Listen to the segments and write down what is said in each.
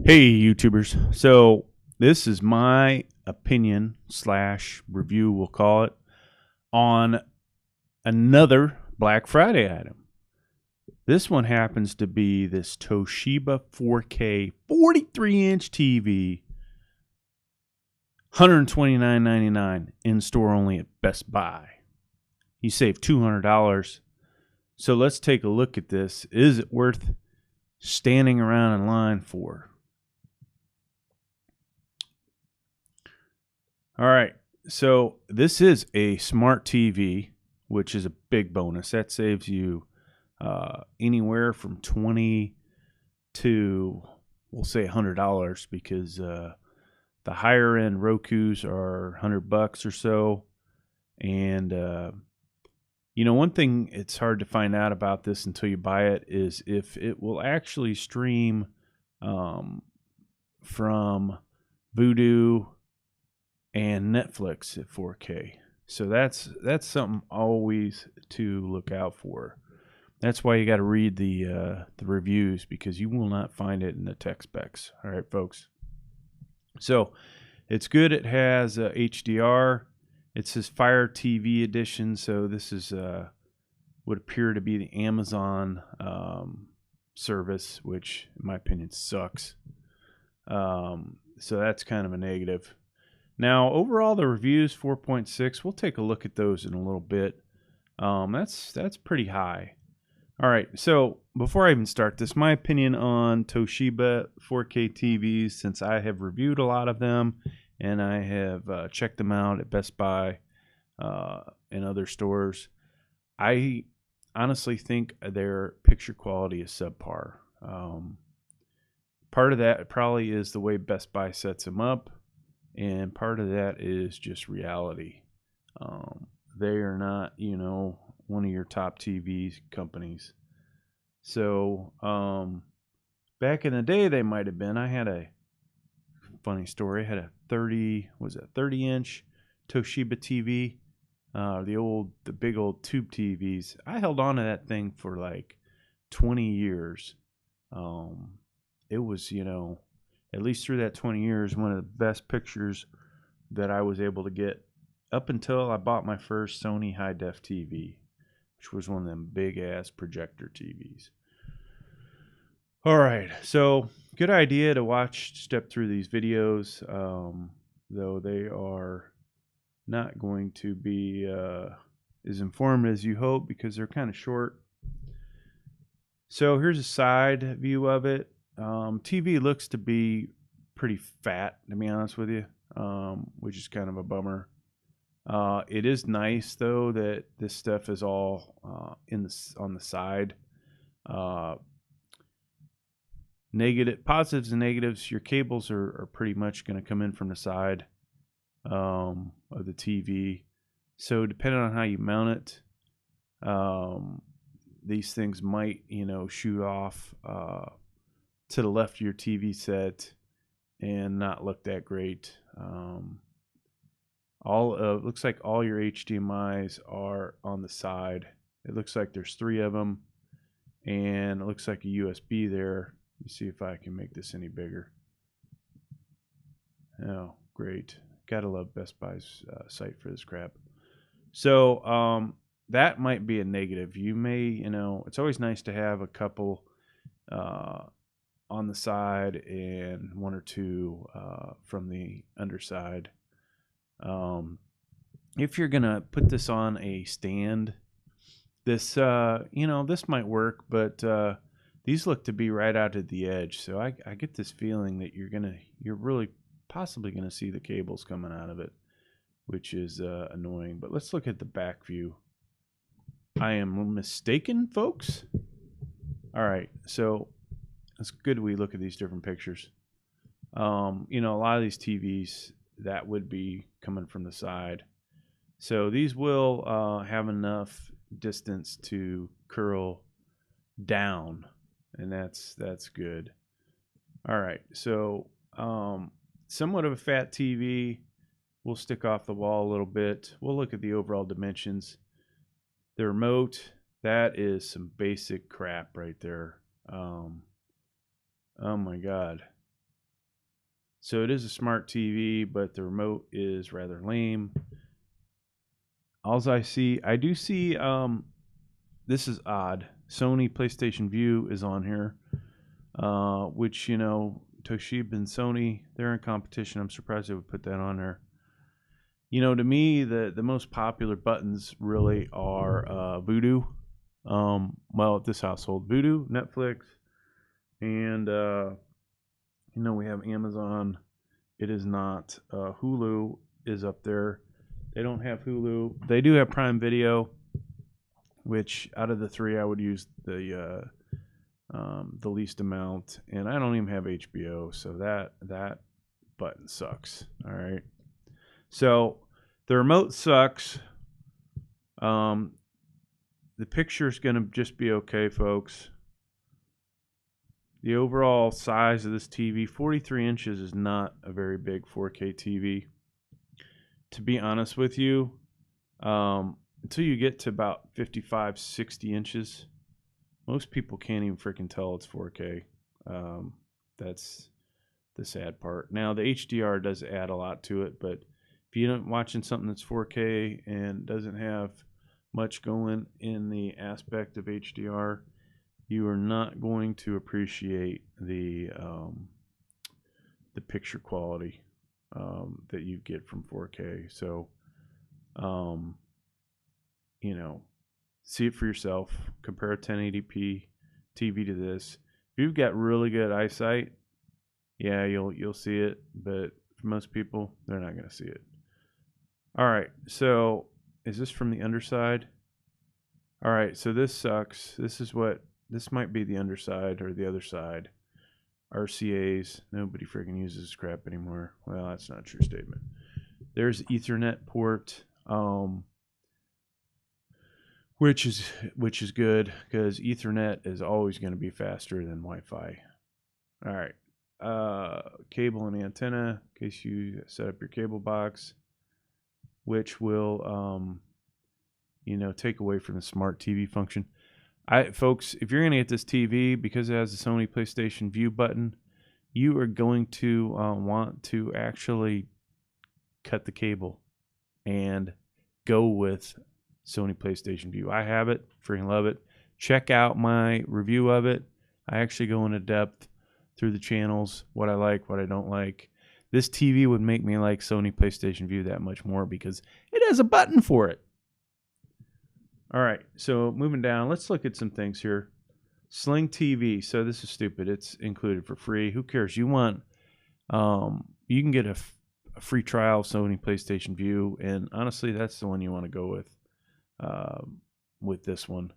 Hey, YouTubers. So, this is my opinion slash review, we'll call it, on another Black Friday item. This one happens to be this Toshiba 4K 43-inch TV, $129.99, in store only at Best Buy. You save $200. So, let's take a look at this. Is it worth standing around in line for? All right, so this is a smart TV, which is a big bonus. That saves you anywhere from $20 to, we'll say, $100, because the higher end Rokus are $100 or so. And one thing it's hard to find out about this until you buy it is if it will actually stream from Vudu and Netflix at 4K. So that's something always to look out for. That's why you got to read the reviews, because you will not find it in the tech specs. All right, folks. So it's good. It has HDR. It says Fire TV edition. So this is would appear to be the Amazon service, which in my opinion sucks. So that's kind of a negative. Now, overall, the reviews 4.6. We'll take a look at those in a little bit. That's pretty high. All right, so before I even start this, my opinion on Toshiba 4K TVs, since I have reviewed a lot of them and I have checked them out at Best Buy and other stores, I honestly think their picture quality is subpar. Part of that probably is the way Best Buy sets them up. And part of that is just reality. They are not, one of your top TV companies. So back in the day, they might have been. I had a funny story. I had a 30-inch Toshiba TV, the big old tube TVs. I held on to that thing for like 20 years. It was, at least through that 20 years, one of the best pictures that I was able to get up until I bought my first Sony high-def TV, which was one of them big-ass projector TVs. All right, so good idea to step through these videos, though they are not going to be as informative as you hope, because they're kind of short. So here's a side view of it. TV looks to be pretty fat, to be honest with you, which is kind of a bummer. It is nice, though, that this stuff is all on the side. Positives and negatives. Your cables are pretty much going to come in from the side of the TV. So depending on how you mount it, these things might, shoot off to the left of your TV set and not look that great. Looks like all your HDMIs are on the side. It looks like there's 3 of them, and it looks like a USB there. Let me see if I can make this any bigger. Oh, great. Gotta love Best Buy's site for this crap. So that might be a negative. You may, it's always nice to have a couple on the side and 1 or 2 from the underside. If you're gonna put this on a stand, this this might work, but these look to be right out at the edge. So I get this feeling that you're really possibly gonna see the cables coming out of it, which is annoying. But let's look at the back view. I am mistaken, folks. All right, so it's good we look at these different pictures. A lot of these TVs, that would be coming from the side. So these will have enough distance to curl down, and that's good. All right, so somewhat of a fat TV. We'll stick off the wall a little bit. We'll look at the overall dimensions. The remote, that is some basic crap right there. Oh my God. So it is a smart TV, but the remote is rather lame. I do see, this is odd. Sony PlayStation View is on here, which, you know, Toshiba and Sony, they're in competition. I'm surprised they would put that on there. You know, to me, the most popular buttons really are Voodoo. Well, at this household, Voodoo, Netflix, and you know, we have Amazon. It is not. Hulu is up there. They don't have Hulu. They do have Prime Video, which out of the three, I would use the least amount. And I don't even have HBO, so that button sucks. All right. So the remote sucks. The picture's gonna just be okay, folks. The overall size of this TV, 43 inches, is not a very big 4K TV. To be honest with you, until you get to about 55, 60 inches, most people can't even freaking tell it's 4K. That's the sad part. Now, the HDR does add a lot to it, but if you're watching something that's 4K and doesn't have much going in the aspect of HDR, you are not going to appreciate the picture quality that you get from 4K. So, you know, see it for yourself. Compare a 1080p TV to this. If you've got really good eyesight, yeah, you'll see it. But for most people, they're not going to see it. All right. So, is this from the underside? All right. So this sucks. This might be the underside or the other side. RCAs. Nobody freaking uses this crap anymore. Well, that's not a true statement. There's Ethernet port, which is good because Ethernet is always going to be faster than Wi-Fi. All right. Cable and antenna in case you set up your cable box, which will you know, take away from the smart TV function. Folks, if you're going to get this TV, because it has the Sony PlayStation View button, you are going to want to actually cut the cable and go with Sony PlayStation View. I have it, freaking love it. Check out my review of it. I actually go into depth through the channels, what I like, what I don't like. This TV would make me like Sony PlayStation View that much more because it has a button for it. All right, so moving down, let's look at some things here. Sling TV. So this is stupid. It's included for free. Who cares? You want, you can get a free trial of Sony PlayStation View, and honestly, that's the one you want to go with this one.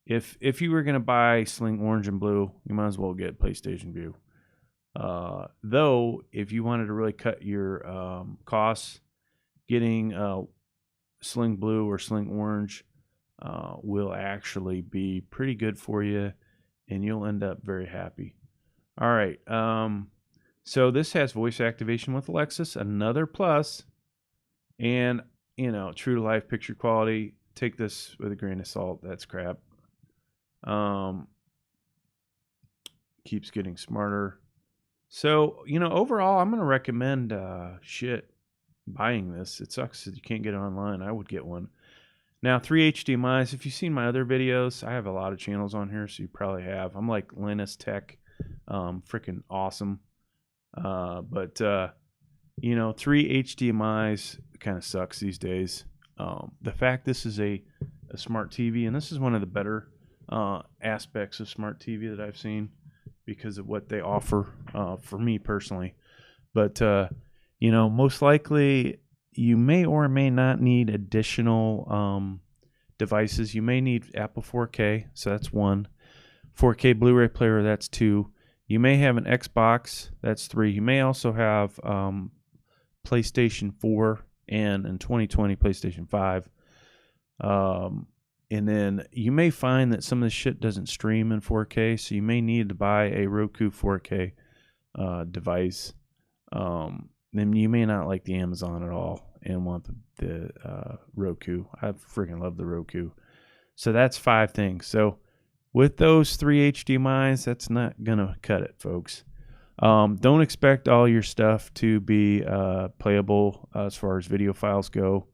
If you were going to buy Sling Orange and Blue, you might as well get PlayStation View. Though, if you wanted to really cut your costs, getting Sling Blue or Sling Orange will actually be pretty good for you, and you'll end up very happy. All right. So this has voice activation with Alexis, another plus, and, you know, true to life picture quality. Take this with a grain of salt. That's crap. Keeps getting smarter. So, you know, overall, I'm going to recommend buying this. It sucks that you can't get it online. I would get one. Now, 3 HDMIs. If you've seen my other videos, I have a lot of channels on here, so you probably have. I'm like Linus Tech, freaking awesome. But you know, 3 HDMIs kind of sucks these days. The fact this is a smart TV, and this is one of the better aspects of smart TV that I've seen because of what they offer for me personally. But you know, most likely you may or may not need additional devices. You may need Apple 4K, so that's 1. 4K Blu-ray player, that's 2. You may have an Xbox, that's 3. You may also have PlayStation 4 and in 2020 PlayStation 5. And then you may find that some of this shit doesn't stream in 4K, so you may need to buy a Roku 4K device. Then you may not like the Amazon at all and want the Roku. I freaking love the Roku. So that's 5 things. So with those 3 HDMIs, that's not going to cut it, folks. Don't expect all your stuff to be playable as far as video files go.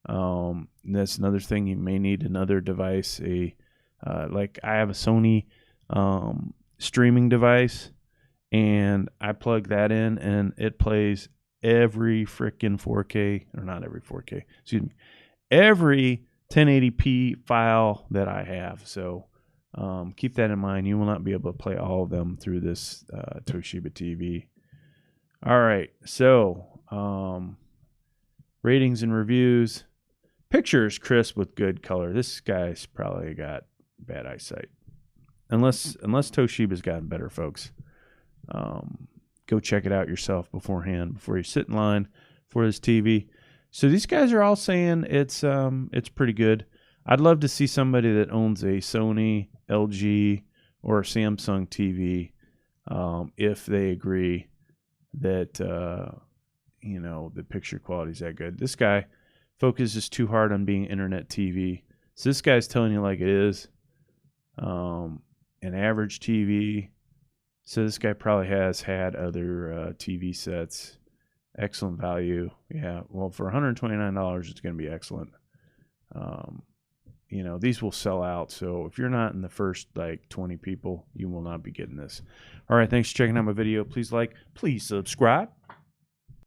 That's another thing. You may need another device. Like I have a Sony streaming device, and I plug that in, and it plays every freaking 4K, or not every 4K, excuse me, every 1080p file that I have. So keep that in mind. You will not be able to play all of them through this Toshiba TV. All right, so ratings and reviews. Pictures crisp with good color. This guy's probably got bad eyesight, unless Toshiba's gotten better, folks. Go check it out yourself beforehand before you sit in line for this TV. So these guys are all saying it's pretty good. I'd love to see somebody that owns a Sony, LG, or a Samsung TV if they agree that the picture quality is that good. This guy focuses too hard on being internet TV. So this guy's telling you like it is. An average TV. So this guy probably has had other TV sets. Excellent value. Yeah, well, for $129, it's going to be excellent. These will sell out. So if you're not in the first 20 people, you will not be getting this. All right, thanks for checking out my video. Please like, please subscribe.